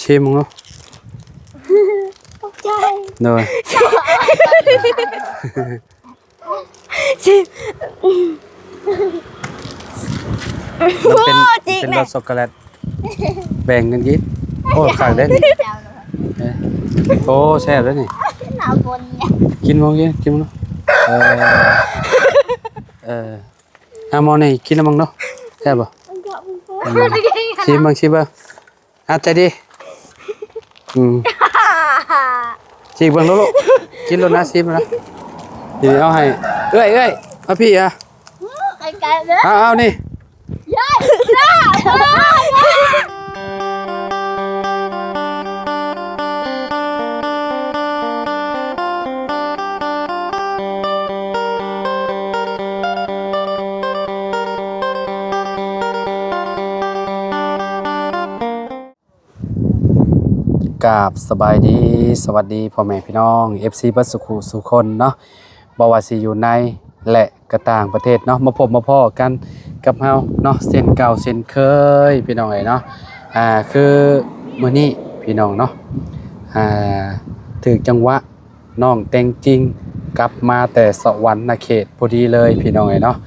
ชิมมึงเนาะตกใจเนยชิมเป็นรสช็อกโกแลตแบ่งกันกินโอ้ขายได้นี่โอ้แซ่บแล้วนี่กินมั้งกินมั้งเนาะมอนี่กินแล้วมั้งเนาะแซ่บป่ะชิมบ้างอาจจะดีชิมบ้างลูกกินแล้วนะชิมนะทีนี้เอาให้เอ้ยเอาพี่อ่ะเอานี่กราบสบายดีสวัสดีพ่อแม่พี่น้อง FC บัสสุขุสุคนเนาะบ่ว่าสิอยู่ในและก็ต่างประเทศเนาะมาพบมาพ้อกันกับเฮาเนาะเส้นเก่าเส้นเคยพี่น้องเอ้ยเนาะคือมื้อนี้พี่น้องเนาะถึงจังหวะน้องแต่งจริงกลับมาแต่สวรรค์เขตพอดีเลยพี่น้องเอ้ยเนาะ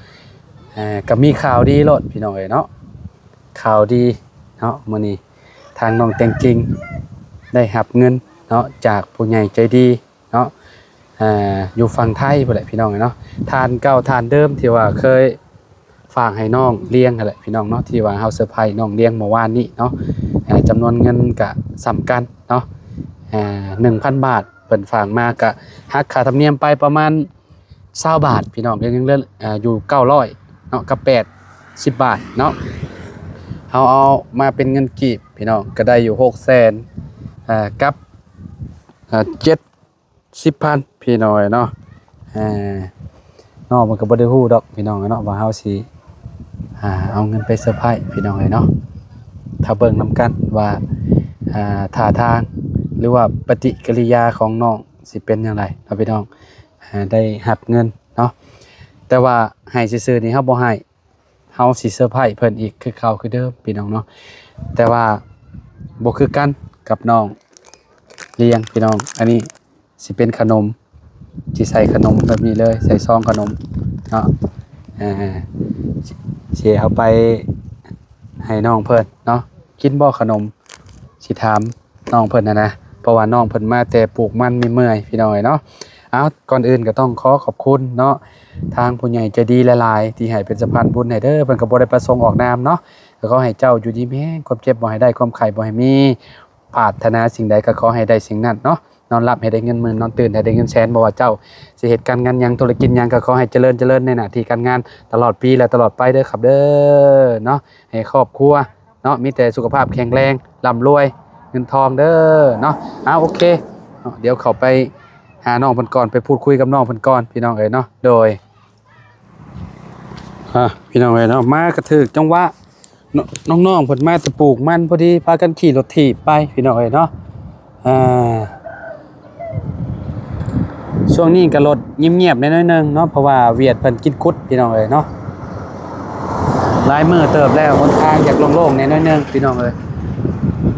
ก็มีข่าวดีโลดพี่น้องเอ้ยเนาะข่าวดีเนาะมื้อนี้ทางน้องแต่งจริงได้รับเงินเนาะจากผู้ใหญ่ใจดีเนาะอยู่ฝั่งไทยพุ่นแหละพี่น้องเนาะทานเก่าทานเดิมที่ว่าเคยฝากให้น้องเลี้ยงนั่นแหละพี่น้องเนาะที่ว่าเฮาเซอร์ไพรส์น้องเลี้ยงเมื่อวานนี้เนาะจำนวนเงินก็สำคัญเนาะ1,000 บาทเพิ่นฝากมาก็หักค่าธรรมเนียมไปประมาณ20 บาทพี่น้องยังเหลืออยู่900เนาะกับ80 บาทเนาะเฮาเอามาเป็นเงินกีบพี่น้องก็ได้อยู่600,000กับ70,000พี่น้อยเนาะนอกมันก็บ่ได้ฮู้ดอกพี่น้องเนาะว่าเฮาสิเอาเงินไปเซอร์ไพรส์พี่น้องเนาะถ้าเบิ่งนำกันว่าท่าทางหรือว่าปฏิกิริยาของน้องสิเป็นจังไดเนาะพี่น้องได้รับเงินเนาะแต่ว่าให้ซื่อๆนี่เฮาบ่ให้เฮาสิเซอร์ไพรส์เพิ่นอีกคือเก่าคือเดิมพี่น้องเนาะแต่ว่าบ่คือกันกับน้องเลี้ยงพี่น้องอันนี้สิเป็นขนมสิใส่ขนมแบบนี้เลยใส่ซองขนมเนาะสิเอาไปให้น้องเพิ่นเนาะกินบ่ขนมสิถามน้องเพิ่นนะเพราะว่าน้องเพิ่นมาแต่ปลูกมันมีเมื่อยพี่น้องเนาะเอาก่อนอื่นก็ต้องขอขอบคุณเนาะทางผู้ใหญ่ใจดีหลายๆที่ให้เป็นสะพานบุญให้เด้อเพิ่นก็บ่ได้ประสงค์ออกนามเนาะแล้วก็ให้เจ้าอยู่ดีมีแรงความเจ็บบ่ให้ได้ความไข้บ่ให้มีปรารถนาสิ่งใดก็ขอให้ได้สิ่งนั้นเนาะนอนหลับให้ได้เงินหมื่นนอนตื่นให้ได้เงินแสนบ่ว่าเจ้าสิเหตุการณ์งานยังธุรกิจยังก็ขอให้เจริญในหน้าที่การงานตลอดปีและตลอดไปเด้อครับเด้อเนาะให้ครอบครัวเนาะมีแต่สุขภาพแข็งแรงร่ำรวยเงินทองเด้อเนาะโอเคเดี๋ยวเข้าไปหาน้องเพิ่นก่อนไปพูดคุยกับน้องเพิ่นก่อนพี่น้องเอ้ยเนาะโดยพี่น้องเอ้ยเนาะมากระถึกจังหวะน้องๆเพิ่นมาจะปลูกมันพอดีพากันขี่รถถีบไปพี่น้องเอ้ยเนาะช่วงนี้ก็รถเงียบๆน้อยๆนึงเนาะเพราะว่าเวียดเพิ่นกินกุดพี่น้องเอ้ยเนาะหลายมื้อเติบแล้วหนทางอยากโล่งๆน้อยๆนึงพี่น้องเอ้ย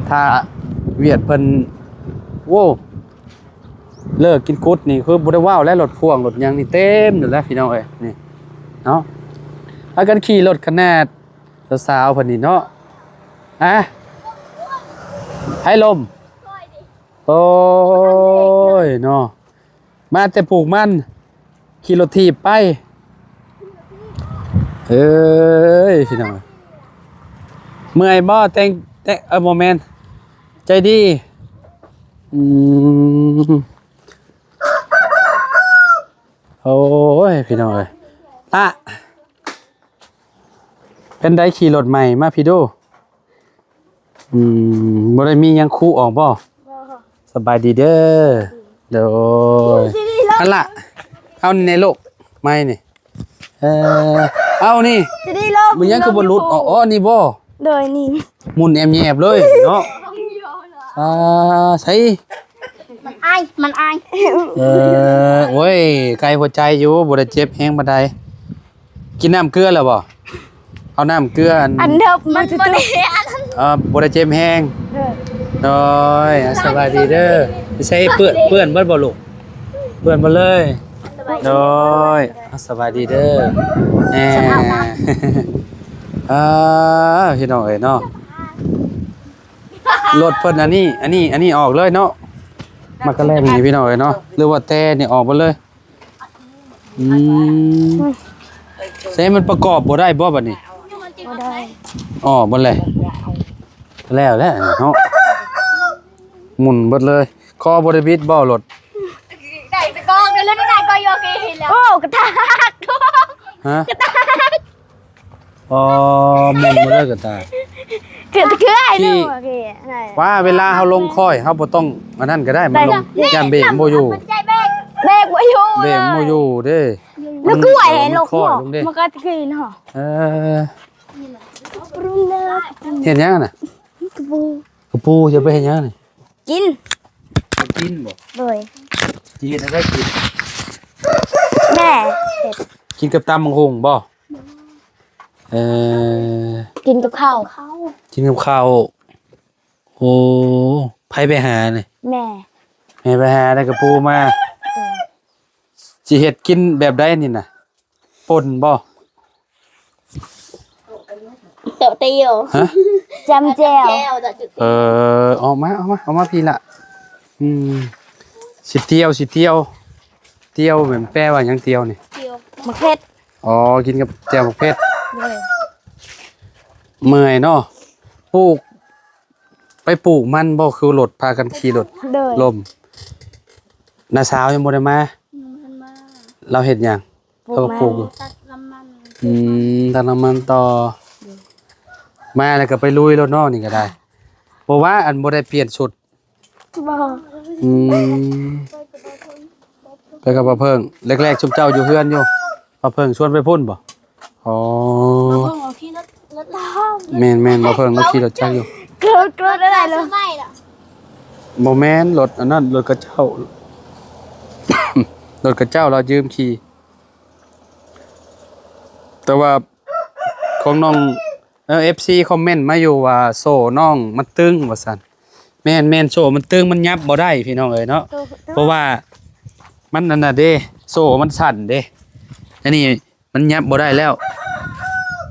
ถ้าเวียดเพิ่นโว้เลิกกินกุดนี่คือบ่ได้ว้าวและรถพ่วงรถหยังนี่เต็มอยู่แล้วพี่น้องเอ้ยนี่เนาะพากันขี่รถขนาดสาวๆเพิ่นนี่เนาะให้ลมโอ้ยเนาะมาแต่ปลูกมันขี่รถถีบไปเอ้ยพี่น้องเมื่อยบ่แต่งโมเมนต์ใจดีโอ้ยพี่น้องเอ้ยเป็นได้ขี่รถใหม่มาพี่ดูบ่ได้มียังคู่ออกบ่สบายดีเด้อโดยอันละเอาในโลกไม่นี่เอานี่มันยังคือบนรุดอ๋อนี่บ่โดยนี่มุนแอบๆเลยเนาะใช่มันอายโอ้ยไกลหัวใจอยู่บ่ได้เจ็บแฮงบ่ได้กินน้ำเกลือแล้วบ่ เอาน้ำเกลืออันเดิมมันบ่ได้อัน บ่ได้เจ็บแห้งโดยสบายดีเด้อไม่ใช่เปื้อนเบิดบ่ลูกเปื้อนบ่เลยโดยสบายดีเด้อแหมพี่น้องเอ้ยเนาะรถเพิ่นอันนี้ออกเลยเนาะมากระแลงนี่พี่น้องเอ้ยเนาะหรือว่าแต่นี่ออกบ่เลยใช่มันประกอบบ่ได้บ่บัดนี้ บ่ได้ อ๋อบ่เลยแล้วเนาะหมุนเบิดเลยคอบ่ได้บิดบ่รถ ได้ตะกองเดี๋ยวแล้วได้ก็โยกีแล้วโอ้กระทาก ฮะ กระทาก อ๋อหมุนบ่ได้ก็ตาย คือไอ้นู่นโอเคได้ ว่าเวลาเฮาลงค่อยเฮาบ่ต้องอันนั้นก็ได้มันลงย่านเบรกบ่อยู่ เบรกบ่อยู่ เบรกบ่อยู่เด้ แล้วก็ไหวให้ลง ค่อยลงเด้ มันก็กินเหรอ รุ่นเลิศ เฮ็ดหยังน่ะ กระปู กระปูจะไปเฮ็ดหยังนี่ กิน กินบ่ เลย สิเฮ็ดอะไรกิน แม่เผ็ด กินกับตำบักหุ่งบ่กินกับข้าว กินกับข้าวโอ้ไผไปหานี่ แม่ แม่ไปหาได้กระปูมาสิเฮ็ดกินแบบใดนี่น่ะป่นบ่ เต๋อเตียว ฮะ จำแจว ออกมาพี่ละสิเที่ยวเหมือนแปลว่าหยังเที่ยวนี่ มะเขือ อ๋อกินกับแจ่วบักเผ็ด เลย เมื่อยเนาะไปปลูกมันบ่คือรถพากันขี่รถ เลย ลมน้าสาวยังบ่ได้มาเราเฮ็ดหยังเราก็ปลูกอยู่ ตัดน้ำมัน ตัดน้ำมันต่อมาแล้วก็ไปลุยรถเนาะนี่ก็ได้เพราะว่าอันบ่ได้เปลี่ยนชุด บ่ ไปกับป้าเพิ่งแรกๆชุมเจ้าอยู่เฮือนอยู่ป้าเพิ่งชวนไปพุ่นบ่อ๋อ เพิ่งเอาที่รถล้อ แม่นป้าเพิ่งเราขี่รถจักรอยู่ เกิดอะไรเลยไม่ล่ะ บ่แม่นรถอันนั้นรถกระเจ้า รถกระเจ้าเรายืมขี่แต่ว่าของน้องFC คอมเมนต์มาอยู่ว่าโซ่น้องมันตึงว่าซั่นแม่นโซ่มันตึงมันยับบ่ได้พี่น้องเอ้ยเนาะเพราะว่ามันนั่นน่ะเด้โซ่มันสั่นเด้อันนี้มันยับบ่ได้แล้ว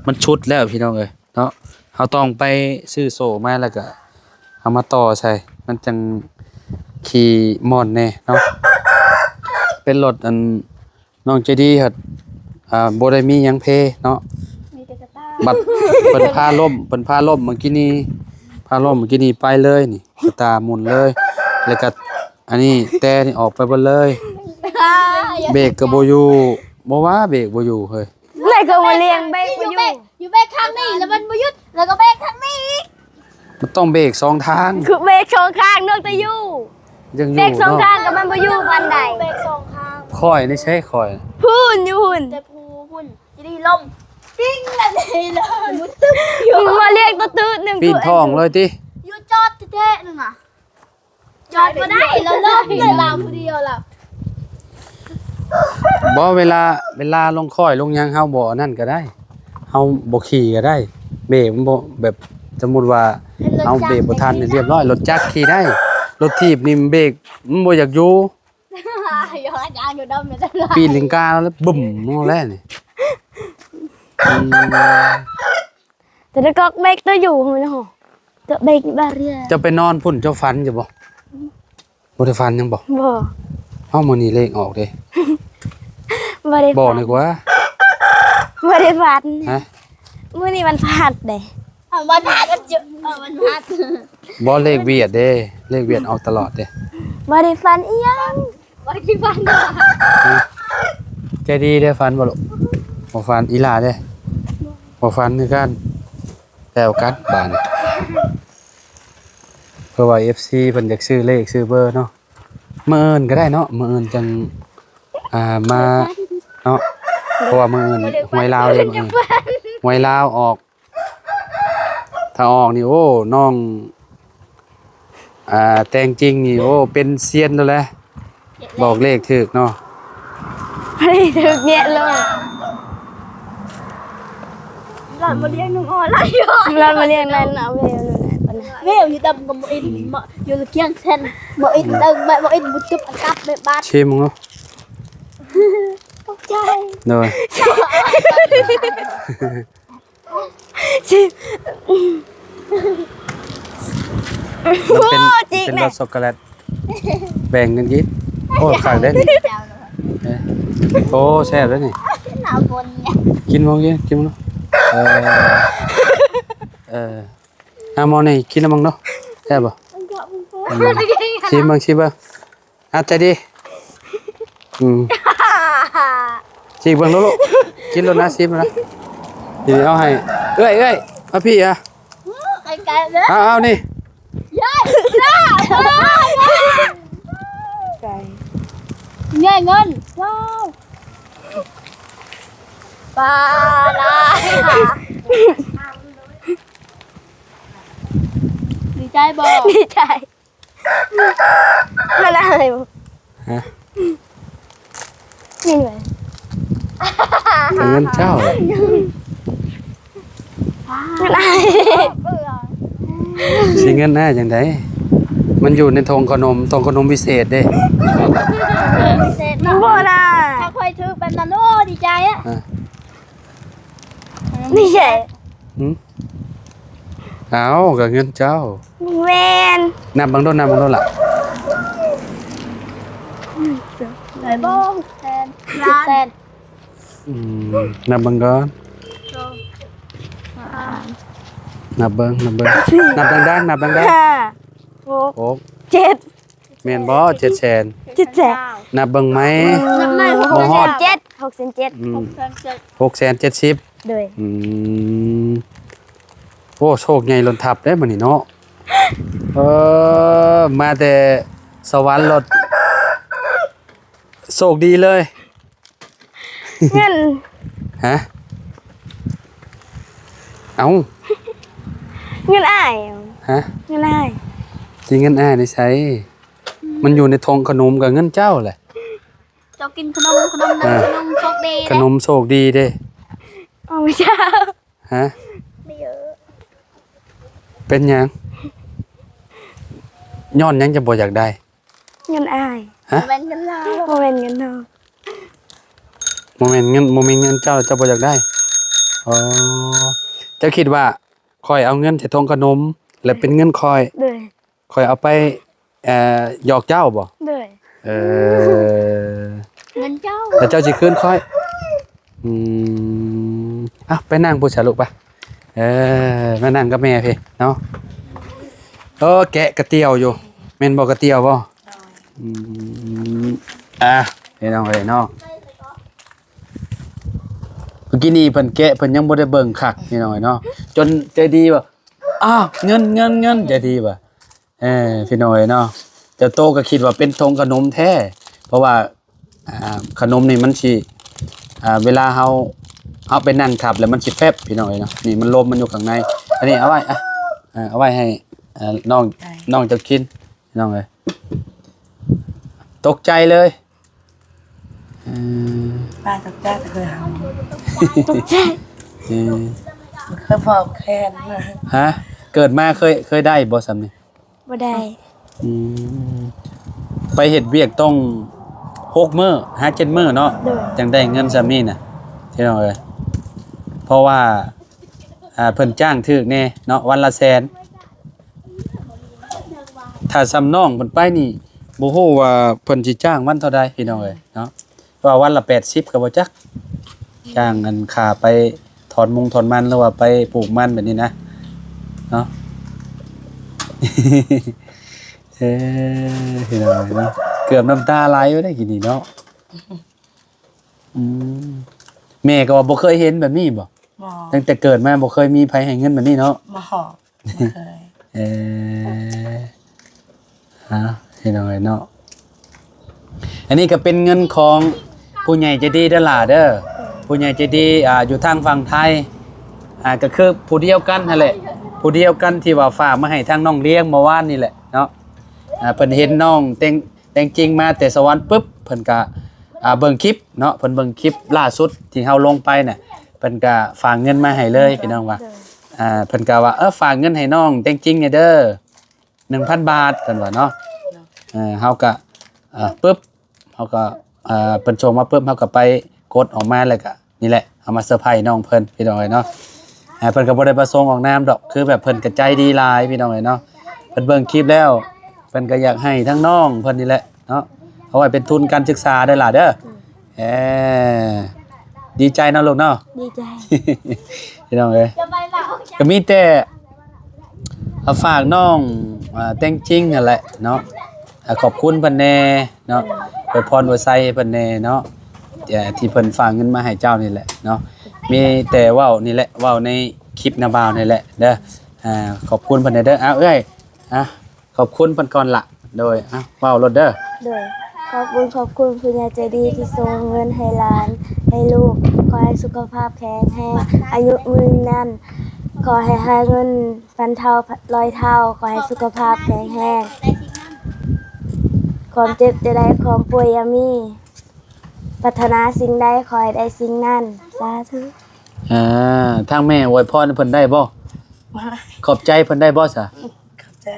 มันชุดแล้วพี่น้องเอ้ยเนาะเฮาต้องไปซื้อโซ่มาแล้วก็เอามาต่อใส่มันจังขี่ม่อนแน่เนาะเป็นรถอันน้องใจดีครับบ่ได้มีหยังเพเนาะ มีแต่กระต้า บัดเพิ่นพาล่มเมื่อกี้นี้ไปเลยนี่สตาร์หมุนเลยแล้วก็อันนี้แต่นี่ออกไปเบิดเลยเบรกก็บ่อยู่บ่ว่าเบรกบ่อยู่เฮ้ย ไหนก็มาเลี้ยงเบรกไปอยู่เบรกข้างนี้แล้วมันบ่หยุดแล้วก็เบรกข้างนี้ มันต้องเบรกสองทาง คือเบรกสองข้างนอกตะยู่ ยังอ เบร ยู่ กสอง เนาะ ข้างกับมันบ่อยู่วันใดเบรกสองข้าง ค่อยนี่ใช่ค่อย พูนอยู่หุ่นแต่พูพุ่นจะได้ลมปิ้งละเลยเลยมุดตึ๊บอยู่มาเรียกตัวตื้อหนึ่ง ปีนท้องเลยติ อยู่จอดแท้ๆนึงอ่ะจอดบ่ได้แล้วเลิกเลยลาผู้เดียวล่ะ บ่เวลาลงค่อยลงหยังเฮาบ่นั่นก็ได้เฮาบ่ขี่ก็ได้เบรกมันบ่แบบสมมุติว่าเอาเบรกบ่ทันนี่เรียบร้อยรถจักรขี่ได้รถถีบนี่เบรกมันบ่อยากอยู่ ย้อนยางอยู่ดำเนี่ยได้ ปีนลิงกาแล้วบึ้มนั่นแหละนี่ แต่ถ้าก็เบรกตัวอยู่มันเหรอตัวเบรกบาเรีย จะไปนอนพุ่นเจ้าฟันจะบ่บ่ได้ฟันยังบ่ บ่ เฮามื้อนี้เลขออกเด้ บ่ได้ บอกดีกว่า บ่ได้ฟัน ฮะ มื้อนี้มันฟาดเด้มันฟาดมันเยอะมันฟาด บ่เลขเวียดเด้เลขเวียดออกตลอดเด้ บ่ได้ฟันอีหยังบ่ได้ฟัน ใจดีเด้ฟันบ่ลูกบ่ฟันอีหลาเด้บ่ฟันคือกันแล้วกันบาดนี้เพราะว่า FC เพิ่นอยากซื้อเลขซื้อเบอร์เนาะมื้ออื่นก็ได้เนาะมื้ออื่นจังมาเนาะเพราะว่ามื้ออื่นหวยลาวเลยมื้ออื่นหวยลาวออก ถ้าออกนี่โอ้น้องแต่งจริงนี่โอ้เป็นเซียนแล้วแหละบอกเลขถูกเนาะ บ่ได้ถึกเนี่ยเลยเรา อนมาเลี้ยงน้องอ่อนไรย้อนเรามาเลี้ยงนั่นเอาเวลเวลอยู่ดำกับโมอินอยู่เคียงเซนโมอินตึงโมอินบุตรอันกับแบบบ้าน ชิมมึงเนาะ ตกใจ เด้อ มันเป็นรสช็อกโกแลตแบ่งกันกินโอ้ขายได้นี่โอ้แซ่บแล้วนี่ หนาวบนเนี่ย กินมั้งกินมั้งเนาะมอนี่กินแล้วมั้งเนาะแซ่บป่ะชิมบ้างอาจจะดีชิมบ้างลูกกินแล้วนะชิมแล้วทีนี้เอาให้เอ้ยเอาพี่อ่ะ ไอ้ไก่เด้อ เอานี่ ยัยจ้าไก่เงินว้าวปลาได้ดีใจบ่ดีใจไม่ได้เลย ฮะ นี่ไง เงินเจ้า ไม่ได้ สิเงินหน้าอย่างไดมันอยู่ในทงขนมพิเศษเด้ เสร็จแล้วบ่ล่ะถ้าค่อยถือแบบนั้นโอ้ดีใจอ่ะดีใจ เอากับเงินเจ้า แมน นับบังโดนล่ะ ไหนบ้างแซนแซน นับบังก่อนนับเบิ้งนับดัง5 โอ้ 6 7 แม่นบ่7 แสน 7 นับเบิ้งไหม บ่ฮอด7 6 7 6 แสน70 โดย โอ้โชคใหญ่ล้นทับได้มื้อนี้เนาะมาแต่สวรรค์รถโชคดีเลย เงิน ฮะเอ้า เงินอ้าย ฮะ เงินอ้าย สิเงินอ้ายได้ใช้มันอยู่ในทงขนมกับเงินเจ้าแหละ เจ้ากินขนมโชคดี ขนมโชคดีเด้ อ๋อไม่ใช่ ฮะ ไม่เยอะ เป็นหยังย้อนหยังจะบ่อยากได้ เงินอ้าย ฮะ เป็นเงินเราบ่เป็นเงินเรา โมเมนต์เงินเจ้าจะบ่อยากได้อ๋อเจ้าคิดว่าคอยเอาเงินใส่ทงขนมแล้วเป็นเงินคอย เด้อ คอยเอาไปหยอกเจ้าบ่ เด้อเงินเจ้า แล้วเจ้าสิคืนคอยไปนั่งผู้ชายลูกไปมานั่งกับแม่พี่เนาะแกะกระเตียวอยู่แม่นบ่กระเตียวบ่เฮ็ดเอาไว้เนาะเมื่อกี้นี่เพิ่นแกะเพิ่นยังบ่ได้เบิ่งคักนี่หน่อยเนาะจนใจดีว่าเงินใจดีว่าพี่น้อยเนาะเจ้าโตก็คิดว่าเป็นธงขนมแท้เพราะว่าขนมนี่มันสิเวลาเฮาไปนั่งขับแล้วมันสิแฟบพี่น้อยเนาะนี่มันลมมันอยู่ข้างในอันนี้เอาไว้เอาไว้ให้น้องจะกินน้องเอ้ยตกใจเลยป้าตกใจแต่เคยหา ตกใจ เคยพอบแคนนะ ฮะเกิดมาเคยได้บ่ซ้ำนี่ บ่ได้ ไปเฮ็ดเวียกต้อง6 มื้อ5-7 มื้อเนาะจังได้เงินซ้ำนี่น่ะพี่น้องเอ้ยเพราะว่าเพิ่นจ้างถึกแน่เนาะวันละแสนถ้าซ้ำน้องเพิ่นไปนี่บ่ฮู้ว่าเพิ่นสิจ้างวันเท่าใดพี่น้องเอ้ยเนาะว่าวันละ80ก็บ่จักจ้างเงินค่าไปถอนมันหรือว่าไปปลูกมันแบบนี้นะเนาะ พี่น้องเนาะเกือบน้ำตาไหลอยู่ได้กินนี่เนาะแม่ก็ว่าบ่เคยเห็นแบบนี้บ่ หมอ ตั้งแต่เกิดมาบ่เคยมีไผให้เงินแบบนี้เนาะ มาหอบไม่เคย พี่น้องเนาะอันนี้ก็เป็นเงินของผู้ใหญ่ใจดีเด้อล่ะเด้อผู้ใหญ่ใจดีอยู่ทางฝั่งไทยก็คือผู้เดียวกันนั่นแหละผู้เดียวกันที่ว่าฝากมาให้ทางน้องเลี้ยงเมื่อวานนี่แหละเนาะเพิ่นเห็นน้องแต่งจริงมาแต่สวรรค์ปุ๊บเพิ่นก็เบิ่งคลิปเนาะเพิ่นเบิ่งคลิปล่าสุดที่เฮาลงไปน่ะ เพิ่นก็ฝากเงินมาให้เลยพี่น้องว่าเพิ่นก็ว่าฝากเงินให้น้องแต่งจริงเนี่ยเด้อ 1,000 บาทเพิ่นว่าเนาะเฮาก็ปึ๊บเฮาก็เพิ่นส่งมาปึ๊บเฮาก็ไปกดออกมาแล้วก็นี่แหละเอามาเซอร์ไพรส์น้องเพิ่นพี่น้องเอ้ยเนาะเพิ่นก็บ่ได้ประสงค์ออกนามดอกคือแบบเพิ่นก็ใจดีหลายพี่น้องเอ้ยเนาะเพิ่นเบิ่งคลิปแล้วเพิ่นก็อยากให้ทั้งน้องเพิ่นนี่แหละเนาะเอาไว้เป็นทุนการศึกษาได้ล่ะเด้อดีใจเนาะลูกเนาะ ดีใจ พี่น้องเอ้ยก็มีแต่ฝากน้องแต่งจริงนั่นแหละเนาะขอบคุณเพิ่นแน่เนาะอวยพรอวยไสให้เพิ่นแน่เนาะที่เพิ่นฝากเงินมาให้เจ้านี่แหละเนาะมีแต่เว้านี่แหละเว้าในคลิปนาบ่าวนี่แหละเด้อขอบคุณเพิ่นเด้อเอ้ยขอบคุณเพิ่นก่อนละโดยเว้ารถเด้อ โดยขอบคุณคุณยายใจดีที่ส่งเงินให้หลานให้ลูกขอให้สุขภาพแข็งแรงอายุยืนนานขอให้หาเงินพันเท่าร้อยเท่าขอให้สุขภาพแข็งแรงความเจ็บจะได้ความป่วยอยามีปรารถนาสิ่งใดขอให้ได้สิ่งนั้นสาธุ ทางแม่อวยพรให้เพิ่นได้บ่ขอบใจเพิ่นได้บ่ซะ ขอบใจ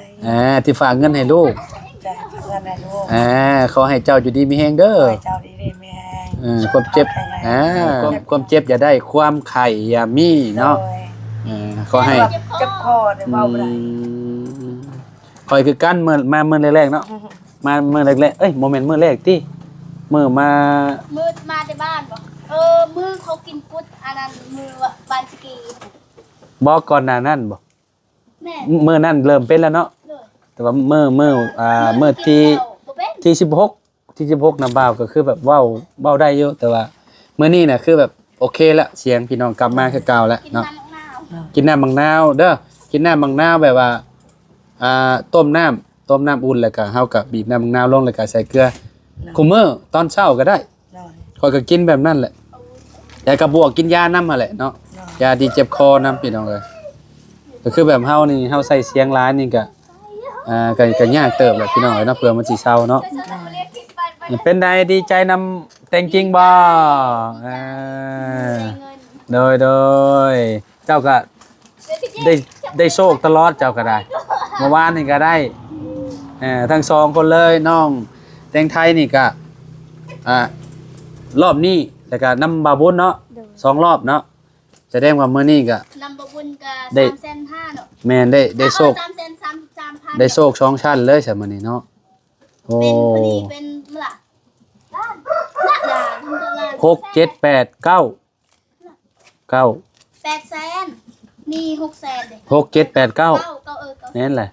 ที่ฝากเงินให้ลูก ใจพักกันนะลูก ขอให้เจ้าอยู่ดีมีแฮงเด้อ ขอให้เจ้าดีๆมีแรง ความเจ็บความเจ็บอย่าได้ความไข่อย่ามีเนาะขอให้ เจ็บคอได้เบาบ่ได้ คอยคือกันมื้อแรกๆเนาะมามื้อแรกๆโมเมนต์มื้อแรกติมื้อมา มืดมาในบ้านบ่มือเขากินพุทธอันนั้นมือบานสกี บ่ก่อนหน้านั้นบ่ แม่ มื้อนั้นเริ่มเป็นแล้วเนาะแต่ว่ามื้อที่16น้ำบ่าวก็คือแบบเว้าได้อยู่แต่ว่ามื้อนี้น่ะคือแบบโอเคแล้วเสียงพี่น้องกลับมาคือเก่าแล้วเนาะกินน้ำมะนาวเด้อกินน้ำมะนาวแบบว่าต้มน้ำอุ่นแล้วก็เฮาก็บีบน้ำมะนาวลงแล้วก็ใส่เกลือคุมื้อตอนเช้าก็ได้ข้อยก็กินแบบนั้นแหละแต่ก็บวกกินยานำหั่นแหละเนาะยาดีเจ็บคอนำพี่น้องเอ้ยก็คือแบบเฮานี่เฮาใส่เสียงร้านนี่ก็ก็ยากเติบแหละพี่น้องเอ้ยเนาะเพื่อมันสิเศร้าเนาะเป็นไดดีใจนำแต่งจริงบ่โดยเจ้าก็ได้โชคตลอดเจ้าก็ได้เมื่อวานนี่ก็ได้ทั้งสองคนเลยน้องแตงไทยนี่ก็รอบนี้แล้วก็นำบาบุญเนาะ2รอบเนาะแสดงว่ามื้อนี้ก็ นำบบุญกับ ได้ 3,500เนาะ แม่นได้โชค 3,300 ได้โชค2ชั้นเลยใช่มื้อนี้เนาะโอ้ เป็นพอดีเป็นเมื่อล้าน6 7 8 9 800,000มี600,000เด้ 6 7 8 9นั่นแหละ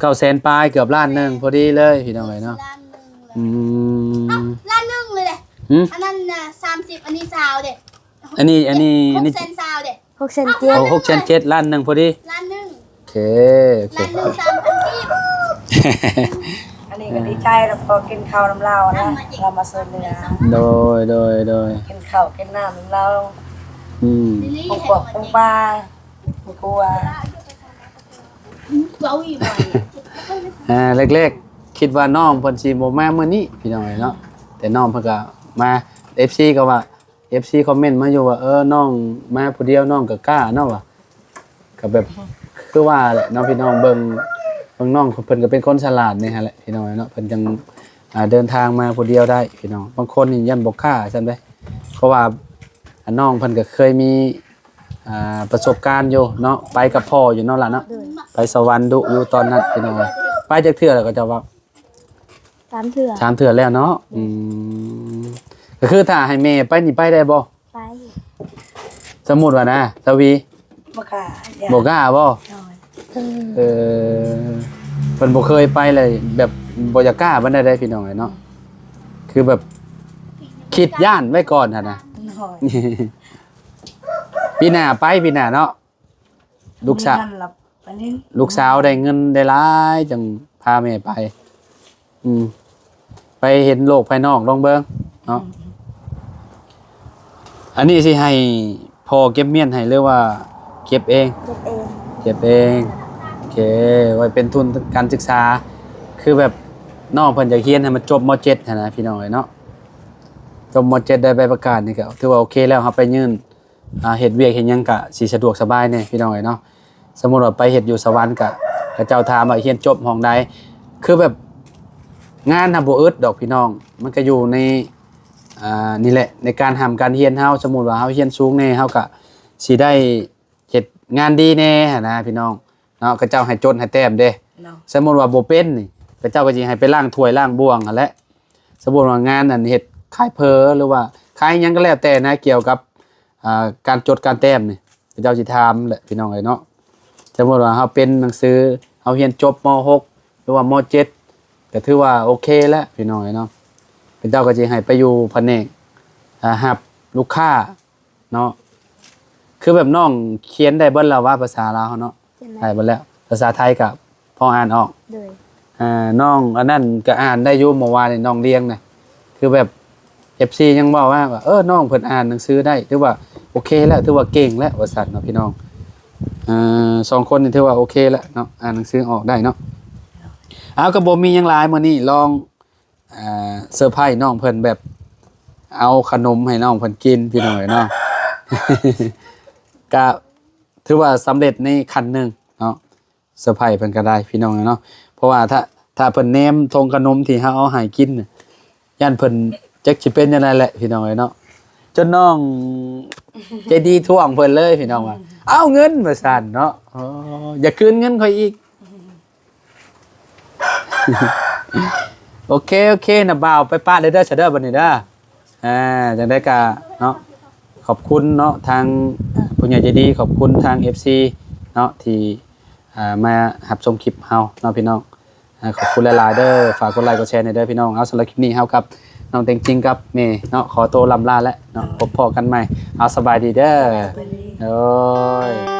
900,000ปลายเกือบล้านหนึงพอดีเลยพี่น้องเอ้ยเนาะ ล้านหนึ่งเลย อืม ล้านหนึ่งเลยเด้ อันนั้นน่ะ30อันนี้20เด้ อันนี้600,00020เด้ โอ้6,700,000ล้านหนึงพอดี ล้านหนึ่ง โอเค ล้านหนึ่ง3,000กีบ อันนี้ก็ดีใจแล้วพอกินข้าวน้ำเหล้านะเรามาเสิร์ฟเนื้อ โดย กินข้าวกินน้ำน้ำเหล้า อืม นี่ ปง ให้ ปอก มัน ปงปลาปงกลัว เว้าอีกบ่ แรกๆคิดว่าน้องเพิ่นสิบ่มามื้อนี้พี่น้องเอ้ยเนาะแต่น้องเพิ่นก็มา FC ก็ว่า FC คอมเมนต์มาอยู่ว่าน้องมาผู้เดียวน้องก็กล้าเนาะว่าก็แบบคือว่าแหละเนาะพี่น้องเบิ่งน้องเพิ่นก็เป็นคนฉลาดนี่ฮะแหละพี่น้องเนาะเพิ่นจังเดินทางมาผู้เดียวได้พี่น้องบางคนนี่ยันบ่กล้าซั่นเด้เพราะว่าน้องเพิ่นก็เคยมีประสบการณ์อยู่เนาะไปกับพ่ออยู่เนาะล่ะเนาะไปสวรรค์ดุอยู่ตอนนั้นพี่น้องไปจักเทื่อแล้วก็จะว่า 3เทื่อ 3เทื่อแล้วเนาะก็คือถ้าให้แม่ไปนี่ไปได้บ่ ไป สมมุติว่านะทวี บ่กล้าอย่า บ่กล้าบ่ น้อย เพิ่นบ่เคยไปเลยแบบบ่อยากกล้าปานใดเด้พี่น้องเนาะคือแบบคิดย่านไว้ก่อนหั่นน่ะ น้อย ปีหน้าไปปีหน้าเนาะลูกสาว นั่นล่ะอันนี้ ลูกสาวได้เงินได้หลายจังพาแม่ไปไปเห็นโลกภายนอกลองเบิ่งเนาะอันนี้สิให้พ่อเก็บเมียนให้หรือว่าเก็บเอง เก็บเอง เก็บเองโอเคไว้เป็นทุนการศึกษาคือแบบน้องเพิ่นอยากเรียนให้มันจบม .7 หั่นนะพี่น้องเอ้ยเนาะจบม .7 ได้ใบประกาศนี่ก็ถือว่าโอเคแล้วครับไปยื่น เฮ็ดเวียกเฮ็ดหยังก็สิสะดวกสบายแน่พี่น้องเอ้ยเนาะสมมุติว่าไปเฮ็ดอยู่สวรรค์ก็เจ้าถามว่าเรียนจบห้องใดคือแบบงานน่ะบ่อึดดอกพี่น้องมันก็อยู่ในนี่แหละในการทำการเรียนเฮาสมมุติว่าเฮาเรียนสูงแน่เฮาก็สิได้เฮ็ดงานดีแน่หันนะพี่น้องเนาะก็เจ้าให้จดให้แต้มเด้ เนาะ สมมุติว่าบ่เป็นนี่ก็เจ้าก็สิให้ไปล้างถ้วยล้างบ่วงนั่นแหละสมมุติว่างานอันเฮ็ดขายเพอหรือว่าขายหยังก็แล้วแต่นะเกี่ยวกับการจดการแต้มนี่ก็เจ้าสิถามแหละพี่น้องเอ้ยเนาะสมมุติว่าเฮาเป็นหนังสือเฮาเรียนจบม.6 หรือว่าม .7 ก็ถือว่าโอเคแล้วพี่น้องเอ้ยเนาะเป็นเจ้าก็สิให้ไปอยู่แผนกรับลูกค้าเนาะคือแบบน้องเขียนได้เบิดแล้วว่าภาษาลาวเนาะได้เบิดแล้วภาษาไทยก็พออ่านออก โดย น้องอันนั้นก็อ่านได้อยู่เมื่อวานนี่น้องเลี้ยงน่ะคือแบบ FC ยังบอกว่าน้องเพิ่นอ่านหนังสือได้ถือว่าโอเคแล้วถือว่าเก่งแล้วว่าซั่นเนาะพี่น้องสองคนนี่ถือว่าโอเคแล้วเนาะอ่านหนังสือออกได้เนาะเอาก็บ่มีหยังหลายมื้อนี้ลองเซอร์ไพรส์น้องเพิ่นแบบเอาขนมให้น้องเพิ่นกินพี่น้องเนาะ ก็ถือว่าสำเร็จในขั้นหนึงเนาะเซอร์ไพรส์เพิ่นก็ได้พี่น้องเนาะเพราะว่าถ้าเพิ่นแนมทงขนมที่เฮาเอาให้กินน่ะย่านเพิ่นจักสิเป็นจังไดแหละพี่น้องเนาะจนน้องใจดีท่วงเพิ่นเลยพี่น้องว่าเอาเงินมาสั่นเนาะอย่าคืนเงินค่อยอีก โอเคนะบ่าวไปป้าเด้อเด้อบัดนี้เด้อจังได๋ก็เนาะขอบคุณเนาะทางผู้ใหญ่ใจดีขอบคุณทาง FC เนาะที่มารับชมคลิปเฮาเนาะพี่น้องขอบคุณหลายๆเด้อฝากกดไลค์กดแชร์หน่อยเด้อพี่น้องเอาสำหรับคลิปนี้เฮากับน้องเต็งจริงกับเมย์เนาะขอตัวลำลาแล้วเนาะพบพอกันใหม่เอาสบายดีเด้อโอ้ย